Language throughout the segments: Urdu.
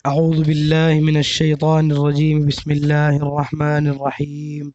اعوذ باللہ من الشیطان الرجیم بسم اللہ الرحمن الرحیم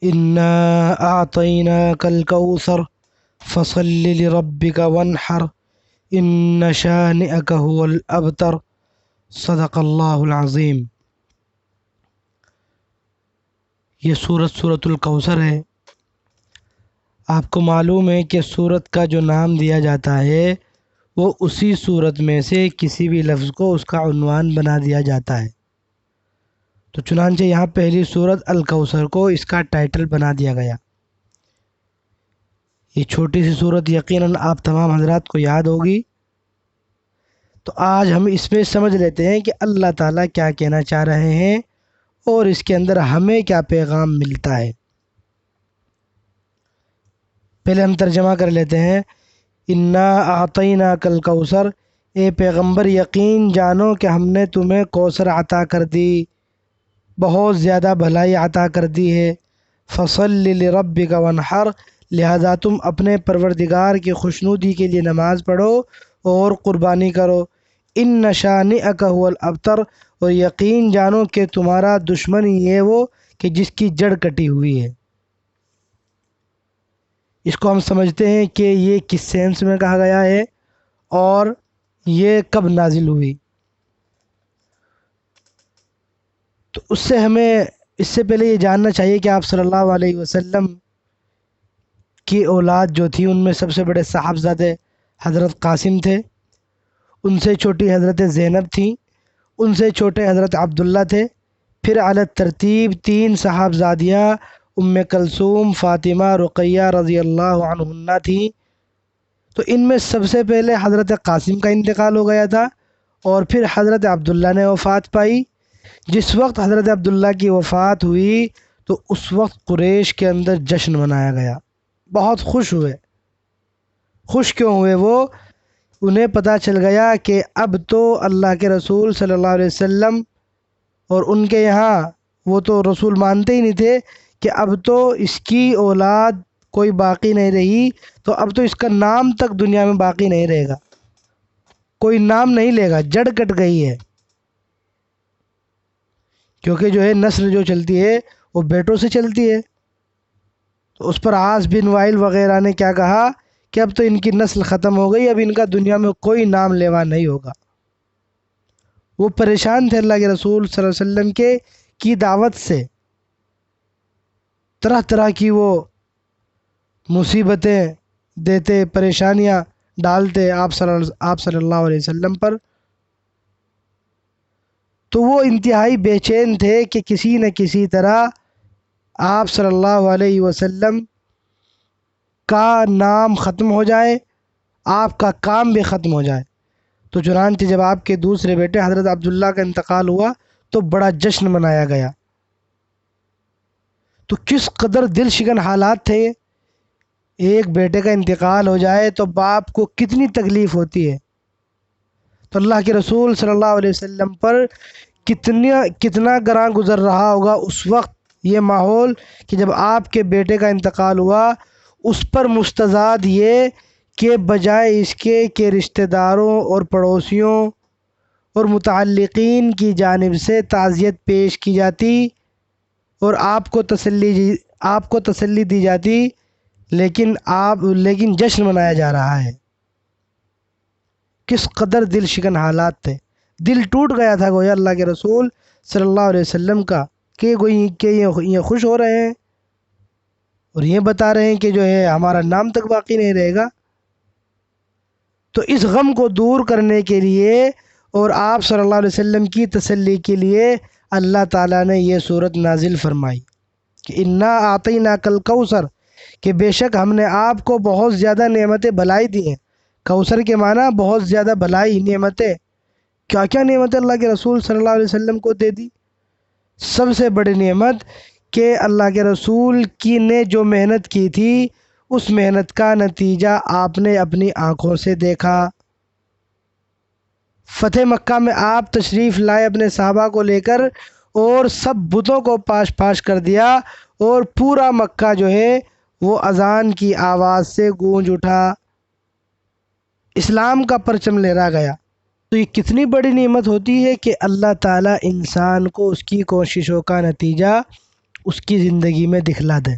انا اعطیناک الکوثر فصل لربک وانحر ان شانئک هو الابتر صدق اللہ العظیم۔ یہ سورت الکوثر ہے۔ آپ کو معلوم ہے کہ سورت کا جو نام دیا جاتا ہے وہ اسی سورت میں سے کسی بھی لفظ کو اس کا عنوان بنا دیا جاتا ہے، تو چنانچہ یہاں پہلی سورت الکوثر کو اس کا ٹائٹل بنا دیا گیا۔ یہ چھوٹی سی سورت یقیناً آپ تمام حضرات کو یاد ہوگی، تو آج ہم اس میں سمجھ لیتے ہیں کہ اللہ تعالیٰ کیا کہنا چاہ رہے ہیں اور اس کے اندر ہمیں کیا پیغام ملتا ہے۔ پہلے ہم ترجمہ کر لیتے ہیں۔ انا اعطیناک الکوثر، اے پیغمبر یقین جانو کہ ہم نے تمہیں کوثر عطا کر دی، بہت زیادہ بھلائی عطا کر دی ہے۔ فصل لربک وانحر، لہذا تم اپنے پروردگار کی خوشنودی کے لیے نماز پڑھو اور قربانی کرو۔ ان شانئک هو الابتر، اور یقین جانو کہ تمہارا دشمن یہ وہ کہ جس کی جڑ کٹی ہوئی ہے۔ اس کو ہم سمجھتے ہیں کہ یہ کس سینس میں کہا گیا ہے اور یہ کب نازل ہوئی۔ تو اس سے پہلے یہ جاننا چاہیے کہ آپ صلی اللہ علیہ وسلم کی اولاد جو تھی ان میں سب سے بڑے صاحبزادے حضرت قاسم تھے، ان سے چھوٹی حضرت زینب تھیں، ان سے چھوٹے حضرت عبداللہ تھے، پھر علی ترتیب 3 صاحبزادیاں ام کلثوم، فاطمہ، رقیہ رضی اللہ عنہن تھیں۔ تو ان میں سب سے پہلے حضرت قاسم کا انتقال ہو گیا تھا اور پھر حضرت عبداللہ نے وفات پائی۔ جس وقت حضرت عبداللہ کی وفات ہوئی تو اس وقت قریش کے اندر جشن منایا گیا، بہت خوش ہوئے۔ خوش کیوں ہوئے وہ؟ انہیں پتہ چل گیا کہ اب تو اللہ کے رسول صلی اللہ علیہ وسلم، اور ان کے یہاں وہ تو رسول مانتے ہی نہیں تھے، کہ اب تو اس کی اولاد کوئی باقی نہیں رہی، تو اب تو اس کا نام تک دنیا میں باقی نہیں رہے گا، کوئی نام نہیں لے گا، جڑ کٹ گئی ہے۔ کیونکہ جو ہے نسل جو چلتی ہے وہ بیٹوں سے چلتی ہے، تو اس پر عاص بن وائل وغیرہ نے کیا کہا کہ اب تو ان کی نسل ختم ہو گئی، اب ان کا دنیا میں کوئی نام لیوا نہیں ہوگا۔ وہ پریشان تھے اللہ کے رسول صلی اللہ علیہ وسلم کی دعوت سے، طرح طرح کی وہ مصیبتیں دیتے، پریشانیاں ڈالتے آپ صلی اللہ علیہ وسلم پر۔ تو وہ انتہائی بے چین تھے کہ کسی نہ کسی طرح آپ صلی اللہ علیہ وسلم کا نام ختم ہو جائے، آپ کا کام بھی ختم ہو جائے۔ تو چنانچہ جب آپ کے دوسرے بیٹے حضرت عبداللہ کا انتقال ہوا تو بڑا جشن منایا گیا۔ تو کس قدر دل شکن حالات تھے، ایک بیٹے کا انتقال ہو جائے تو باپ کو کتنی تکلیف ہوتی ہے۔ تو اللہ کے رسول صلی اللہ علیہ وسلم پر کتنا گراں گزر رہا ہوگا اس وقت یہ ماحول کہ جب آپ کے بیٹے کا انتقال ہوا، اس پر مستزاد یہ کہ بجائے اس کے کہ رشتہ داروں اور پڑوسیوں اور متعلقین کی جانب سے تعزیت پیش کی جاتی اور آپ کو تسلی دی جاتی، لیکن جشن منایا جا رہا ہے۔ کس قدر دل شکن حالات تھے، دل ٹوٹ گیا تھا گویا اللہ کے رسول صلی اللہ علیہ وسلم کا کہ یہ خوش ہو رہے ہیں اور یہ بتا رہے ہیں کہ جو ہے ہمارا نام تک باقی نہیں رہے گا۔ تو اس غم کو دور کرنے کے لیے اور آپ صلی اللہ علیہ وسلم کی تسلی کے لیے اللہ تعالیٰ نے یہ سورت نازل فرمائی کہ انا اعطیناک الکوثر، کہ بے شک ہم نے آپ کو بہت زیادہ نعمتیں بھلائی دی ہیں۔ کوثر کے معنی بہت زیادہ بھلائی، نعمتیں۔ کیا کیا نعمتیں اللہ کے رسول صلی اللہ علیہ وسلم کو دے دی؟ سب سے بڑی نعمت کہ اللہ کے رسول کی نے جو محنت کی تھی اس محنت کا نتیجہ آپ نے اپنی آنکھوں سے دیکھا۔ فتح مکہ میں آپ تشریف لائے اپنے صحابہ کو لے کر اور سب بتوں کو پاش پاش کر دیا، اور پورا مکہ جو ہے وہ اذان کی آواز سے گونج اٹھا، اسلام کا پرچم لہرا گیا۔ تو یہ کتنی بڑی نعمت ہوتی ہے کہ اللہ تعالیٰ انسان کو اس کی کوششوں کا نتیجہ اس کی زندگی میں دکھلا دے۔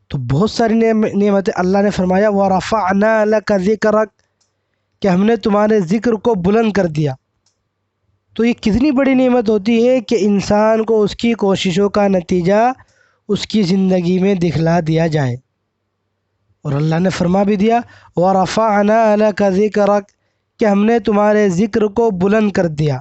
تو بہت ساری نعمتیں اللہ نے فرمایا وَرَفَعْنَا لَكَ ذِكْرَكَ کہ ہم نے تمہارے ذکر کو بلند کر دیا۔ تو یہ کتنی بڑی نعمت ہوتی ہے کہ انسان کو اس کی کوششوں کا نتیجہ اس کی زندگی میں دکھلا دیا جائے۔ اور اللہ نے فرما بھی دیا وَرَفَعْنَا لَكَ ذِكْرَكَ کہ ہم نے تمہارے ذکر کو بلند کر دیا۔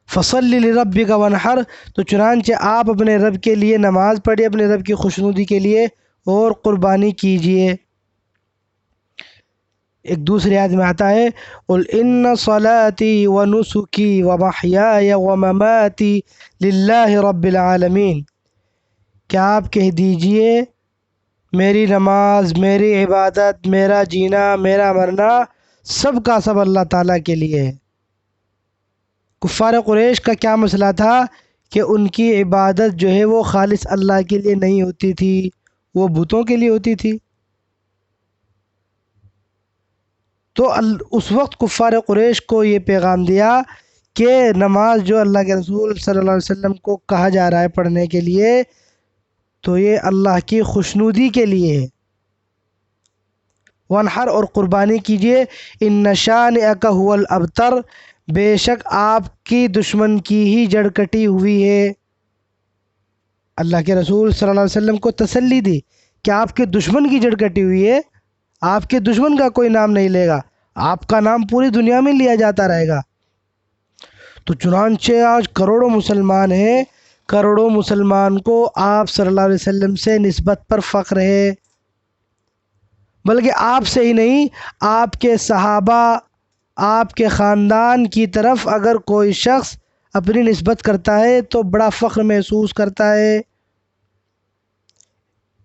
فَصَلِّ لِرَبِّكَ وَانْحَرْ تو چنانچہ آپ اپنے رب کے لیے نماز پڑھیں، اپنے رب کی خوشنودی کے لیے اور قربانی کیجیے۔ ایک دوسری آیت میں آتا ہے قُلْ إِنَّ صَلَاتِي وَنُسُكِي وَمَحْيَايَ وَمَمَاتِي لِلَّهِ رَبِّ الْعَالَمِينَ کیا آپ کہہ دیجئے میری نماز، میری عبادت، میرا جینا، میرا مرنا سب کا سب اللہ تعالیٰ کے لیے ہے۔ کفار قریش کا کیا مسئلہ تھا کہ ان کی عبادت جو ہے وہ خالص اللہ کے لیے نہیں ہوتی تھی، وہ بتوں کے لیے ہوتی تھی۔ تو اس وقت کفار قریش کو یہ پیغام دیا کہ نماز جو اللہ کے رسول صلی اللہ علیہ وسلم کو کہا جا رہا ہے پڑھنے کے لیے تو یہ اللہ کی خوشنودی کے لیے ہے۔ وانحر اور قربانی کیجیے، ان شانئک هو الابتر بے شک آپ کی دشمن کی ہی جڑ کٹی ہوئی ہے۔ اللہ کے رسول صلی اللہ علیہ وسلم کو تسلی دی کہ آپ کے دشمن کی جڑ کٹی ہوئی ہے، آپ کے دشمن کا کوئی نام نہیں لے گا، آپ کا نام پوری دنیا میں لیا جاتا رہے گا۔ تو چنانچہ آج کروڑوں مسلمان ہیں، کروڑوں مسلمان کو آپ صلی اللہ علیہ وسلم سے نسبت پر فخر ہے، بلکہ آپ سے ہی نہیں، آپ کے صحابہ، آپ کے خاندان کی طرف اگر کوئی شخص اپنی نسبت کرتا ہے تو بڑا فخر محسوس کرتا ہے،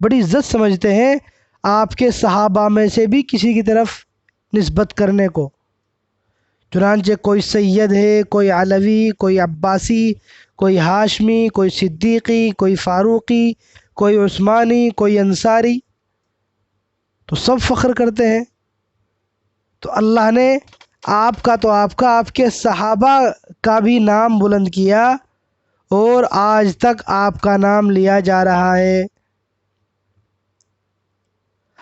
بڑی عزت سمجھتے ہیں آپ کے صحابہ میں سے بھی کسی کی طرف نسبت کرنے کو۔ چنانچہ کوئی سید ہے، کوئی علوی، کوئی عباسی، کوئی ہاشمی، کوئی صدیقی، کوئی فاروقی، کوئی عثمانی، کوئی انصاری، تو سب فخر کرتے ہیں۔ تو اللہ نے آپ کا تو آپ کا، آپ کے صحابہ کا بھی نام بلند کیا اور آج تک آپ کا نام لیا جا رہا ہے۔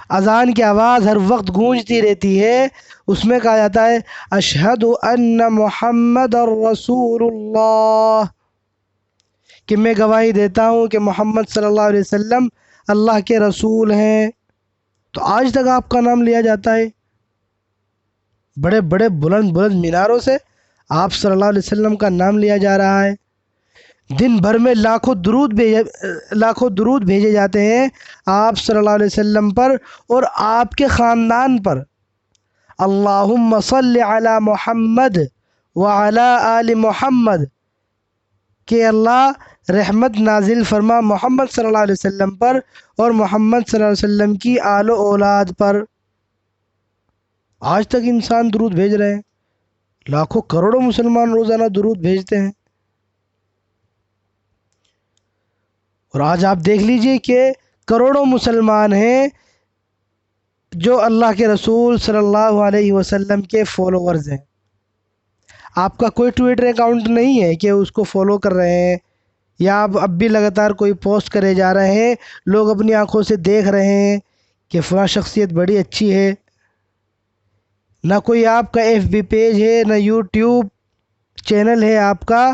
اذان کی آواز ہر وقت گونجتی رہتی ہے، اس میں کہا جاتا ہے اشہد ان محمد رسول اللہ کہ میں گواہی دیتا ہوں کہ محمد صلی اللہ علیہ وسلم اللہ کے رسول ہیں۔ تو آج تک آپ کا نام لیا جاتا ہے، بڑے بڑے بلند بلند میناروں سے آپ صلی اللہ علیہ وسلم کا نام لیا جا رہا ہے۔ دن بھر میں لاکھوں درود بھیجے جاتے ہیں آپ صلی اللہ علیہ وسلم پر اور آپ کے خاندان پر۔ اللہم صل علی محمد وعلی آل محمد کہ اللہ رحمت نازل فرما محمد صلی اللہ علیہ وسلم پر اور محمد صلی اللہ علیہ وسلم کی آل و اولاد پر۔ آج تک انسان درود بھیج رہے ہیں، لاکھوں کروڑوں مسلمان روزانہ درود بھیجتے ہیں۔ اور آج آپ دیکھ لیجئے کہ کروڑوں مسلمان ہیں جو اللہ کے رسول صلی اللہ علیہ وسلم کے فالوورز ہیں۔ آپ کا کوئی ٹویٹر اکاؤنٹ نہیں ہے کہ اس کو فالو کر رہے ہیں، یا آپ اب بھی لگاتار کوئی پوسٹ کرے جا رہے ہیں، لوگ اپنی آنکھوں سے دیکھ رہے ہیں کہ فلاں شخصیت بڑی اچھی ہے۔ نہ کوئی آپ کا ایف بی پیج ہے، نہ یوٹیوب چینل ہے آپ کا،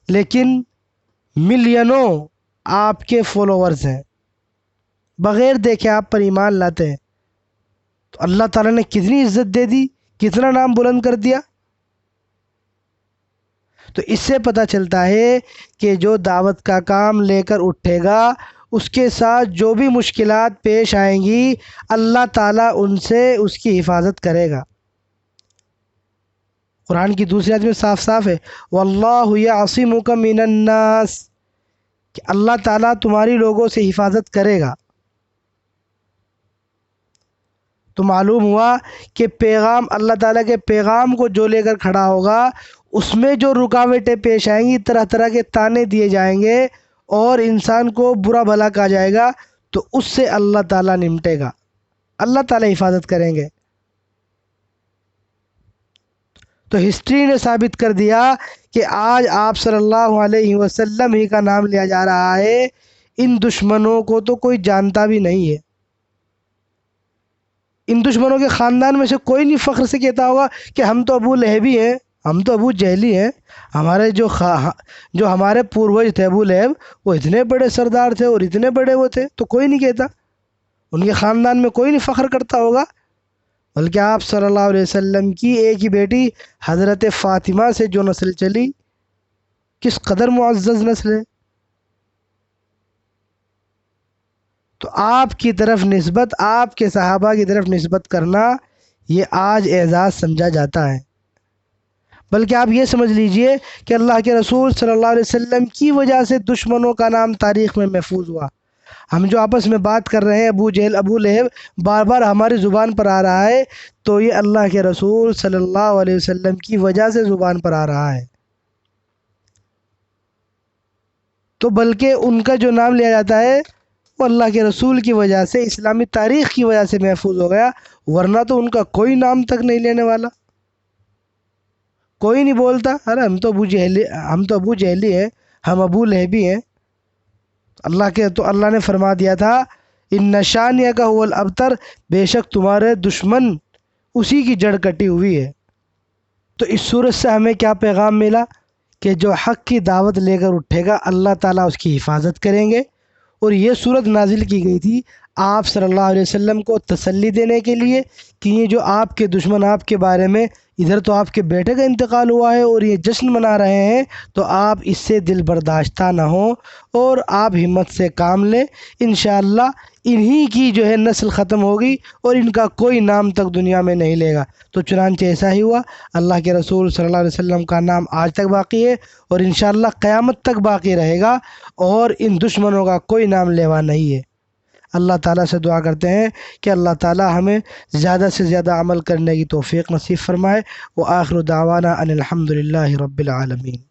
لیکن ملینوں آپ کے فالوورز ہیں، بغیر دیکھے آپ پر ایمان لاتے ہیں۔ تو اللہ تعالیٰ نے کتنی عزت دے دی، کتنا نام بلند کر دیا۔ تو اس سے پتہ چلتا ہے کہ جو دعوت کا کام لے کر اٹھے گا اس کے ساتھ جو بھی مشکلات پیش آئیں گی اللہ تعالیٰ ان سے اس کی حفاظت کرے گا۔ قرآن کی دوسری آیت میں صاف صاف ہے واللہ یعصمک من الناس کہ اللہ تعالیٰ تمہاری لوگوں سے حفاظت کرے گا۔ تو معلوم ہوا کہ پیغام، اللہ تعالیٰ کے پیغام کو جو لے کر کھڑا ہوگا اس میں جو رکاوٹیں پیش آئیں گی، طرح طرح کے تانے دیے جائیں گے اور انسان کو برا بھلا کہا جائے گا، تو اس سے اللہ تعالیٰ نمٹے گا، اللہ تعالیٰ حفاظت کریں گے۔ تو ہسٹری نے ثابت کر دیا کہ آج آپ صلی اللہ علیہ وسلم ہی کا نام لیا جا رہا ہے، ان دشمنوں کو تو کوئی جانتا بھی نہیں ہے۔ ان دشمنوں کے خاندان میں سے کوئی نہیں فخر سے کہتا ہوگا کہ ہم تو ابو لہبی ہیں، ہم تو ابو جہلی ہیں، ہمارے جو ہمارے پوروج تھے ابو لہب، وہ اتنے بڑے سردار تھے اور اتنے بڑے وہ تھے، تو کوئی نہیں کہتا، ان کے خاندان میں کوئی نہیں فخر کرتا ہوگا۔ بلکہ آپ صلی اللہ علیہ وسلم کی ایک ہی بیٹی حضرت فاطمہ سے جو نسل چلی، کس قدر معزز نسل ہے۔ تو آپ کی طرف نسبت، آپ کے صحابہ کی طرف نسبت کرنا، یہ آج اعزاز سمجھا جاتا ہے۔ بلکہ آپ یہ سمجھ لیجئے کہ اللہ کے رسول صلی اللہ علیہ وسلم کی وجہ سے دشمنوں کا نام تاریخ میں محفوظ ہوا۔ ہم جو آپس میں بات کر رہے ہیں ابو جہل ابو لہب، بار بار ہماری زبان پر آ رہا ہے، تو یہ اللہ کے رسول صلی اللہ علیہ وسلم کی وجہ سے زبان پر آ رہا ہے۔ تو بلکہ ان کا جو نام لیا جاتا ہے وہ اللہ کے رسول کی وجہ سے، اسلامی تاریخ کی وجہ سے محفوظ ہو گیا، ورنہ تو ان کا کوئی نام تک نہیں لینے والا، کوئی نہیں بولتا ارے ہم تو ابو جہلی ہیں، ہم ابو لہبی ہیں۔ اللہ نے فرما دیا تھا ان شانیک هو الابتر، بے شک تمہارے دشمن اسی کی جڑ کٹی ہوئی ہے۔ تو اس صورت سے ہمیں کیا پیغام ملا کہ جو حق کی دعوت لے کر اٹھے گا اللہ تعالیٰ اس کی حفاظت کریں گے۔ اور یہ صورت نازل کی گئی تھی آپ صلی اللہ علیہ وسلم کو تسلی دینے کے لیے کہ یہ جو آپ کے دشمن آپ کے بارے میں، ادھر تو آپ کے بیٹے کا انتقال ہوا ہے اور یہ جشن منا رہے ہیں، تو آپ اس سے دل برداشتہ نہ ہوں اور آپ ہمت سے کام لیں۔ انشاءاللہ انہی کی جو ہے نسل ختم ہوگی اور ان کا کوئی نام تک دنیا میں نہیں لے گا۔ تو چنانچہ ایسا ہی ہوا، اللہ کے رسول صلی اللہ علیہ وسلم کا نام آج تک باقی ہے اور انشاءاللہ قیامت تک باقی رہے گا، اور ان دشمنوں کا کوئی نام لیوا نہیں ہے۔ اللہ تعالیٰ سے دعا کرتے ہیں کہ اللہ تعالیٰ ہمیں زیادہ سے زیادہ عمل کرنے کی توفیق نصیب فرمائے۔ وآخر دعوانا ان الحمد للہ رب العالمین۔